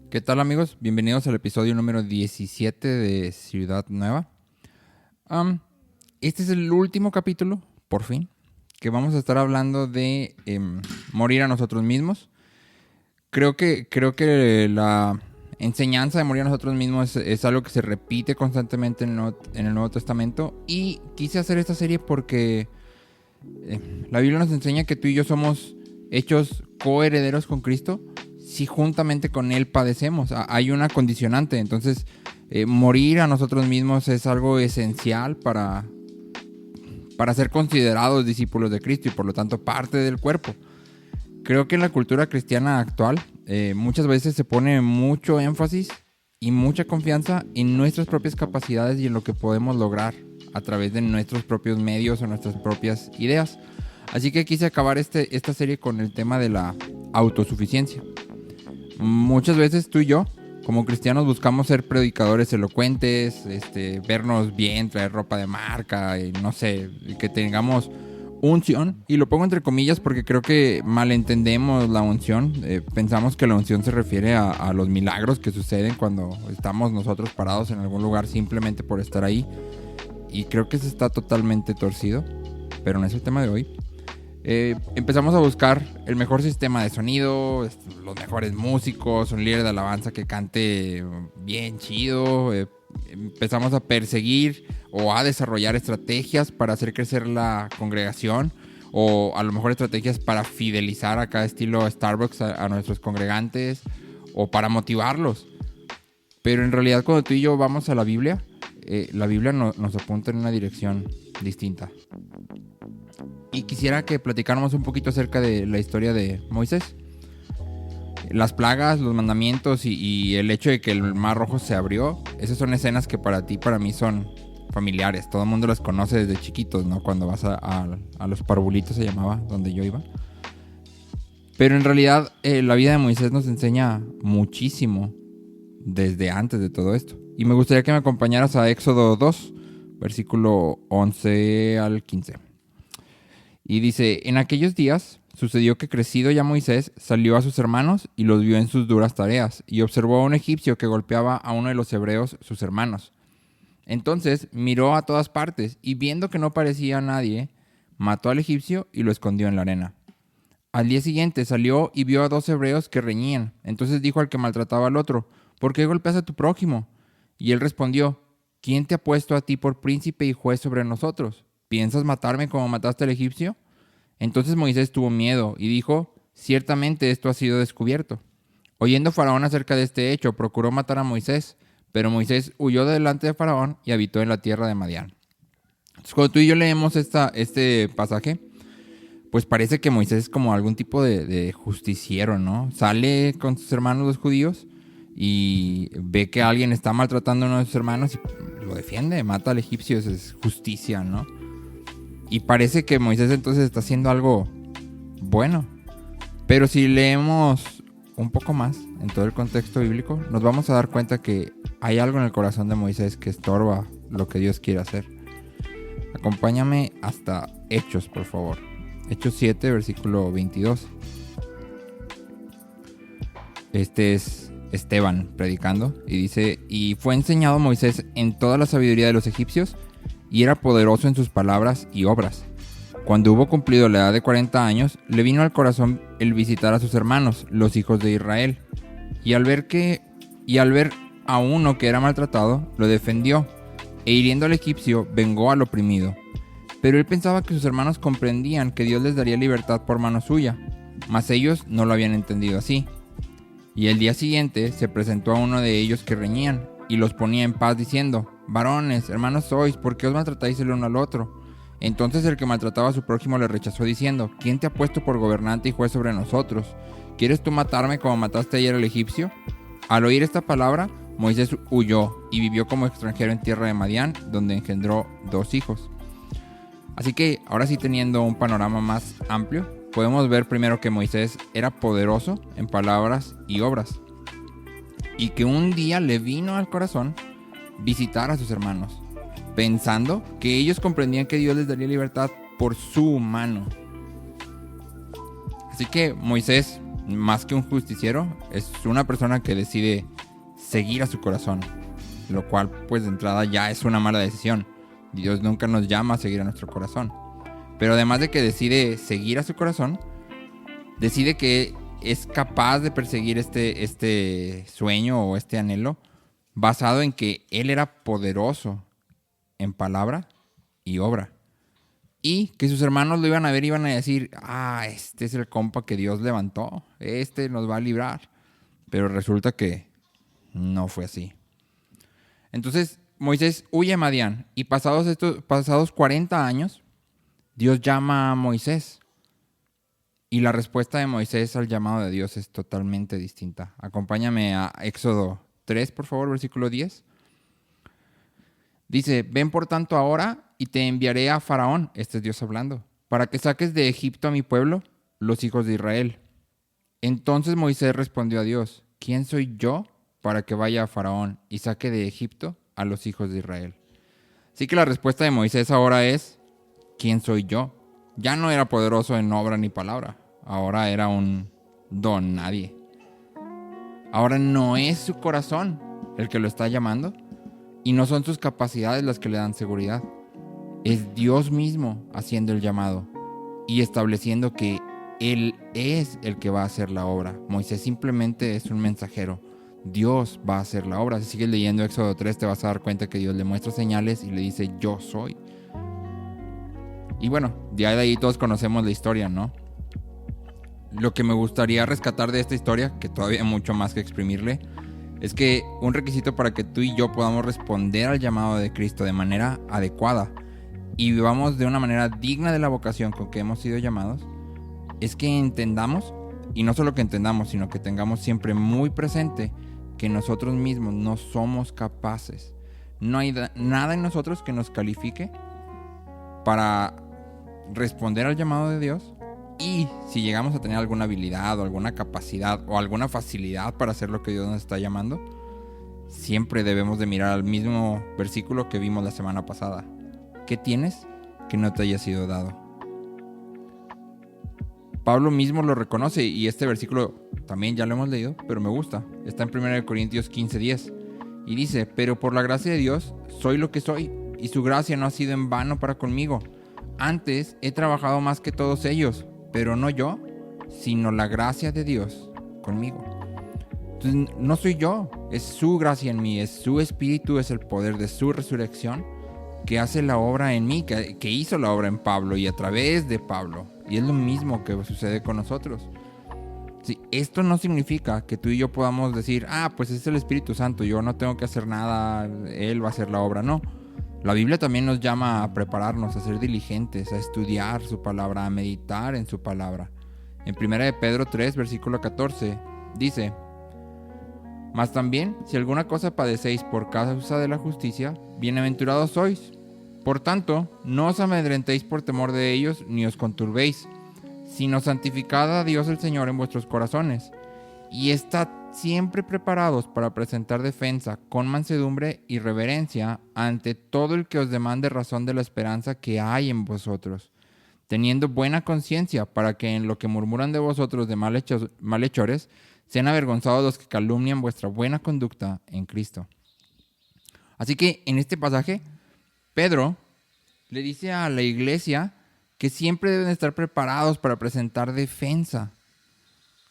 ¿Qué tal, amigos? Bienvenidos al episodio número 17 de Ciudad Nueva. Este es el último capítulo, por fin, que vamos a estar hablando de morir a nosotros mismos. Creo que la enseñanza de morir a nosotros mismos es algo que se repite constantemente en el Nuevo Testamento. Y quise hacer esta serie porque la Biblia nos enseña que tú y yo somos hechos coherederos con Cristo si juntamente con Él padecemos. Hay una condicionante. Entonces, morir a nosotros mismos es algo esencial para ser considerados discípulos de Cristo y por lo tanto parte del cuerpo. Creo que en la cultura cristiana actual muchas veces se pone mucho énfasis y mucha confianza en nuestras propias capacidades y en lo que podemos lograr a través de nuestros propios medios o nuestras propias ideas. Así que quise acabar esta serie con el tema de la autosuficiencia. Muchas veces tú y yo, como cristianos, buscamos ser predicadores elocuentes, vernos bien, traer ropa de marca, y no sé, que tengamos unción. Y lo pongo entre comillas porque creo que malentendemos la unción. Pensamos que la unción se refiere a los milagros que suceden cuando estamos nosotros parados en algún lugar simplemente por estar ahí. Y creo que eso está totalmente torcido, pero no es el tema de hoy. Empezamos a buscar el mejor sistema de sonido, los mejores músicos, un líder de alabanza que cante bien chido. Empezamos a perseguir o a desarrollar estrategias para hacer crecer la congregación, o a lo mejor estrategias para fidelizar a cada estilo Starbucks a nuestros congregantes, o para motivarlos. Pero en realidad, cuando tú y yo vamos a la Biblia nos apunta en una dirección distinta. Y quisiera que platicáramos un poquito acerca de la historia de Moisés. Las plagas, los mandamientos y el hecho de que el Mar Rojo se abrió, esas son escenas que para ti y para mí son familiares. Todo el mundo las conoce desde chiquitos, ¿no? Cuando vas a los parvulitos, se llamaba, donde yo iba. Pero en realidad la vida de Moisés nos enseña muchísimo desde antes de todo esto. Y me gustaría que me acompañaras a Éxodo 2, versículo 11 al 15. Y dice: en aquellos días sucedió que, crecido ya Moisés, salió a sus hermanos y los vio en sus duras tareas, y observó a un egipcio que golpeaba a uno de los hebreos, sus hermanos. Entonces miró a todas partes, y viendo que no parecía a nadie, mató al egipcio y lo escondió en la arena. Al día siguiente salió y vio a 2 hebreos que reñían. Entonces dijo al que maltrataba al otro: ¿por qué golpeas a tu prójimo? Y él respondió: ¿quién te ha puesto a ti por príncipe y juez sobre nosotros? ¿Piensas matarme como mataste al egipcio? Entonces Moisés tuvo miedo y dijo: ciertamente esto ha sido descubierto. Oyendo Faraón acerca de este hecho, procuró matar a Moisés, pero Moisés huyó delante de Faraón y habitó en la tierra de Madián. Entonces, cuando tú y yo leemos este pasaje, pues parece que Moisés es como algún tipo de justiciero, ¿no? Sale con sus hermanos los judíos y ve que alguien está maltratando a uno de sus hermanos y lo defiende, mata al egipcio. Eso es justicia, ¿no? Y parece que Moisés entonces está haciendo algo bueno. Pero si leemos un poco más en todo el contexto bíblico, nos vamos a dar cuenta que hay algo en el corazón de Moisés que estorba lo que Dios quiere hacer. Acompáñame hasta Hechos, por favor. Hechos 7, versículo 22. Este es Esteban predicando y dice: y fue enseñado Moisés en toda la sabiduría de los egipcios, y era poderoso en sus palabras y obras. Cuando hubo cumplido la edad de 40 años, le vino al corazón el visitar a sus hermanos, los hijos de Israel. Y al ver a uno que era maltratado, lo defendió, e hiriendo al egipcio, vengó al oprimido. Pero él pensaba que sus hermanos comprendían que Dios les daría libertad por mano suya, mas ellos no lo habían entendido así. Y el día siguiente se presentó a uno de ellos que reñían, y los ponía en paz diciendo: varones, hermanos sois, ¿por qué os maltratáis el uno al otro? Entonces el que maltrataba a su prójimo le rechazó diciendo: ¿quién te ha puesto por gobernante y juez sobre nosotros? ¿Quieres tú matarme como mataste ayer al egipcio? Al oír esta palabra, Moisés huyó y vivió como extranjero en tierra de Madián, donde engendró 2 hijos. Así que ahora sí, teniendo un panorama más amplio, podemos ver primero que Moisés era poderoso en palabras y obras, y que un día le vino al corazón visitar a sus hermanos, pensando que ellos comprendían que Dios les daría libertad por su mano. Así que Moisés más que un justiciero, es una persona que decide seguir a su corazón, lo cual pues de entrada ya es una mala decisión. Dios nunca nos llama a seguir a nuestro corazón. Pero además de que decide seguir a su corazón, decide que es capaz de perseguir este sueño o este anhelo basado en que Él era poderoso en palabra y obra. Y que sus hermanos lo iban a ver y iban a decir, este es el compa que Dios levantó, este nos va a librar. Pero resulta que no fue así. Entonces Moisés huye a Madián y pasados 40 años, Dios llama a Moisés. Y la respuesta de Moisés al llamado de Dios es totalmente distinta. Acompáñame a Éxodo 3, por favor, versículo 10. Dice, ven por tanto ahora y te enviaré a Faraón, este es Dios hablando, para que saques de Egipto a mi pueblo, los hijos de Israel. Entonces Moisés respondió a Dios, ¿quién soy yo para que vaya a Faraón y saque de Egipto a los hijos de Israel? Así que la respuesta de Moisés ahora es, ¿quién soy yo? Ya no era poderoso en obra ni palabra, ahora era un don nadie. Ahora no es su corazón el que lo está llamando y no son sus capacidades las que le dan seguridad. Es Dios mismo haciendo el llamado y estableciendo que Él es el que va a hacer la obra. Moisés simplemente es un mensajero. Dios va a hacer la obra. Si sigues leyendo Éxodo 3 te vas a dar cuenta que Dios le muestra señales y le dice yo soy. Y bueno, ya de ahí todos conocemos la historia, ¿no? Lo que me gustaría rescatar de esta historia, que todavía hay mucho más que exprimirle, es que un requisito para que tú y yo podamos responder al llamado de Cristo de manera adecuada y vivamos de una manera digna de la vocación con que hemos sido llamados, es que entendamos, y no solo que entendamos, sino que tengamos siempre muy presente que nosotros mismos no somos capaces. No hay nada en nosotros que nos califique para responder al llamado de Dios, y si llegamos a tener alguna habilidad o alguna capacidad o alguna facilidad para hacer lo que Dios nos está llamando, siempre debemos de mirar al mismo versículo que vimos la semana pasada. ¿Qué tienes que no te haya sido dado? Pablo mismo lo reconoce y este versículo también ya lo hemos leído, pero me gusta. Está en 1 Corintios 15:10 y dice, pero por la gracia de Dios soy lo que soy y su gracia no ha sido en vano para conmigo. Antes he trabajado más que todos ellos, pero no yo, sino la gracia de Dios conmigo. Entonces no soy yo, es su gracia en mí, es su espíritu, es el poder de su resurrección que hace la obra en mí, que hizo la obra en Pablo y a través de Pablo. Y es lo mismo que sucede con nosotros. Sí, esto no significa que tú y yo podamos decir, pues es el Espíritu Santo, yo no tengo que hacer nada, Él va a hacer la obra. No. La Biblia también nos llama a prepararnos, a ser diligentes, a estudiar su palabra, a meditar en su palabra. En 1 Pedro 3, versículo 14, dice, mas también, si alguna cosa padecéis por causa de la justicia, bienaventurados sois. Por tanto, no os amedrentéis por temor de ellos, ni os conturbéis, sino santificad a Dios el Señor en vuestros corazones, y estad siempre preparados para presentar defensa con mansedumbre y reverencia ante todo el que os demande razón de la esperanza que hay en vosotros, teniendo buena conciencia para que en lo que murmuran de vosotros de malhechores sean avergonzados los que calumnian vuestra buena conducta en Cristo. Así que en este pasaje, Pedro le dice a la iglesia que siempre deben estar preparados para presentar defensa.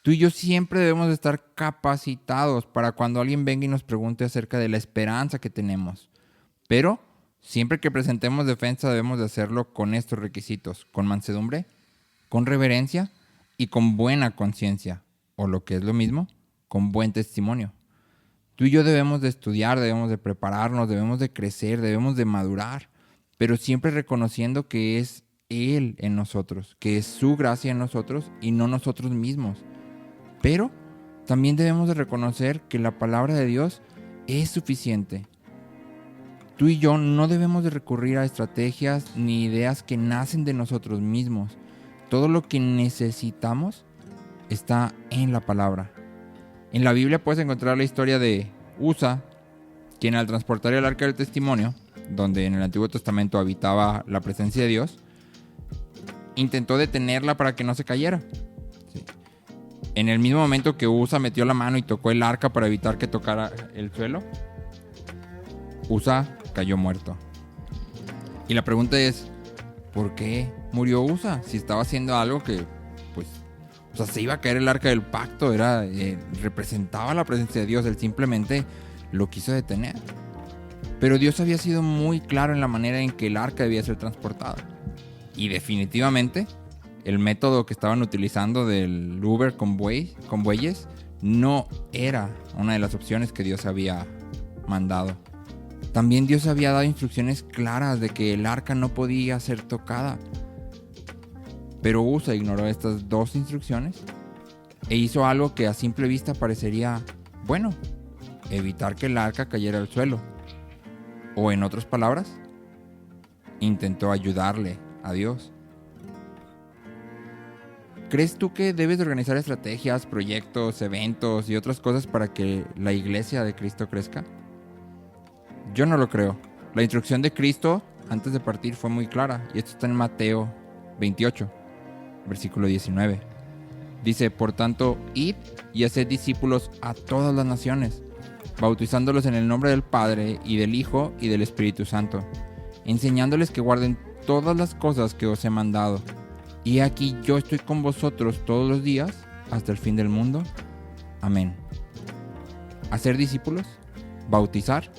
Tú y yo siempre debemos estar capacitados para cuando alguien venga y nos pregunte acerca de la esperanza que tenemos. Pero siempre que presentemos defensa debemos de hacerlo con estos requisitos, con mansedumbre, con reverencia y con buena conciencia, o lo que es lo mismo, con buen testimonio. Tú y yo debemos de estudiar, debemos de prepararnos, debemos de crecer, debemos de madurar, pero siempre reconociendo que es Él en nosotros, que es su gracia en nosotros y no nosotros mismos. Pero también debemos de reconocer que la palabra de Dios es suficiente. Tú y yo no debemos de recurrir a estrategias ni ideas que nacen de nosotros mismos. Todo lo que necesitamos está en la palabra. En la Biblia puedes encontrar la historia de Usa, quien al transportar el arca del testimonio, donde en el Antiguo Testamento habitaba la presencia de Dios, intentó detenerla para que no se cayera. Sí. En el mismo momento que Usa metió la mano y tocó el arca para evitar que tocara el suelo, Usa cayó muerto. Y la pregunta es, ¿por qué murió Usa? Si estaba haciendo algo que, pues, o sea, se iba a caer el arca del pacto, representaba la presencia de Dios, él simplemente lo quiso detener. Pero Dios había sido muy claro en la manera en que el arca debía ser transportada. Y definitivamente, el método que estaban utilizando del Uber con bueyes no era una de las opciones que Dios había mandado. También Dios había dado instrucciones claras de que el arca no podía ser tocada. Pero Usa ignoró estas dos instrucciones e hizo algo que a simple vista parecería bueno: evitar que el arca cayera al suelo. O en otras palabras, intentó ayudarle a Dios. ¿Crees tú que debes de organizar estrategias, proyectos, eventos y otras cosas para que la iglesia de Cristo crezca? Yo no lo creo. La instrucción de Cristo antes de partir fue muy clara, y esto está en Mateo 28, versículo 19. Dice: por tanto, id y haced discípulos a todas las naciones, bautizándolos en el nombre del Padre y del Hijo y del Espíritu Santo, enseñándoles que guarden todas las cosas que os he mandado. Y aquí yo estoy con vosotros todos los días hasta el fin del mundo. Amén. Hacer discípulos, bautizar,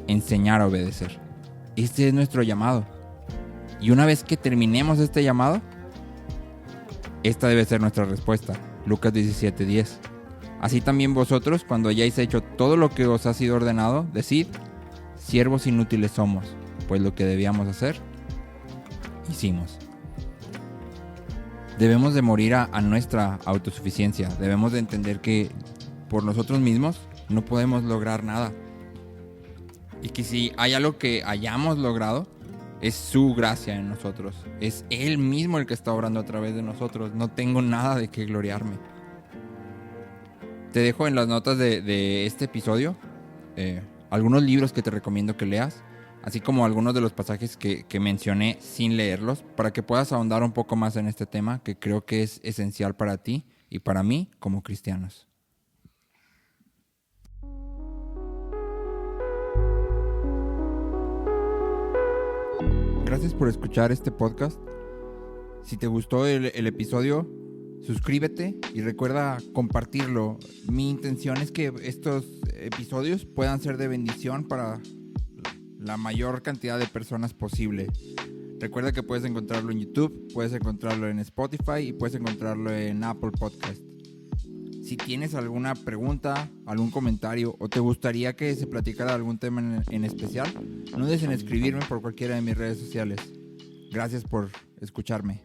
enseñar a obedecer. Este es nuestro llamado. Y una vez que terminemos este llamado, esta debe ser nuestra respuesta. Lucas 17:10. Así también vosotros, cuando hayáis hecho todo lo que os ha sido ordenado, decid: siervos inútiles somos, pues lo que debíamos hacer, hicimos. Debemos de morir a nuestra autosuficiencia. Debemos de entender que por nosotros mismos no podemos lograr nada. Y que si hay algo que hayamos logrado, es su gracia en nosotros. Es Él mismo el que está obrando a través de nosotros. No tengo nada de qué gloriarme. Te dejo en las notas de este episodio algunos libros que te recomiendo que leas, así como algunos de los pasajes que mencioné sin leerlos, para que puedas ahondar un poco más en este tema que creo que es esencial para ti y para mí como cristianos. Gracias por escuchar este podcast. Si te gustó el episodio, suscríbete y recuerda compartirlo. Mi intención es que estos episodios puedan ser de bendición para la mayor cantidad de personas posible. Recuerda que puedes encontrarlo en YouTube, puedes encontrarlo en Spotify y puedes encontrarlo en Apple Podcast. Si tienes alguna pregunta, algún comentario o te gustaría que se platicara algún tema en especial, no dudes en escribirme por cualquiera de mis redes sociales. Gracias por escucharme.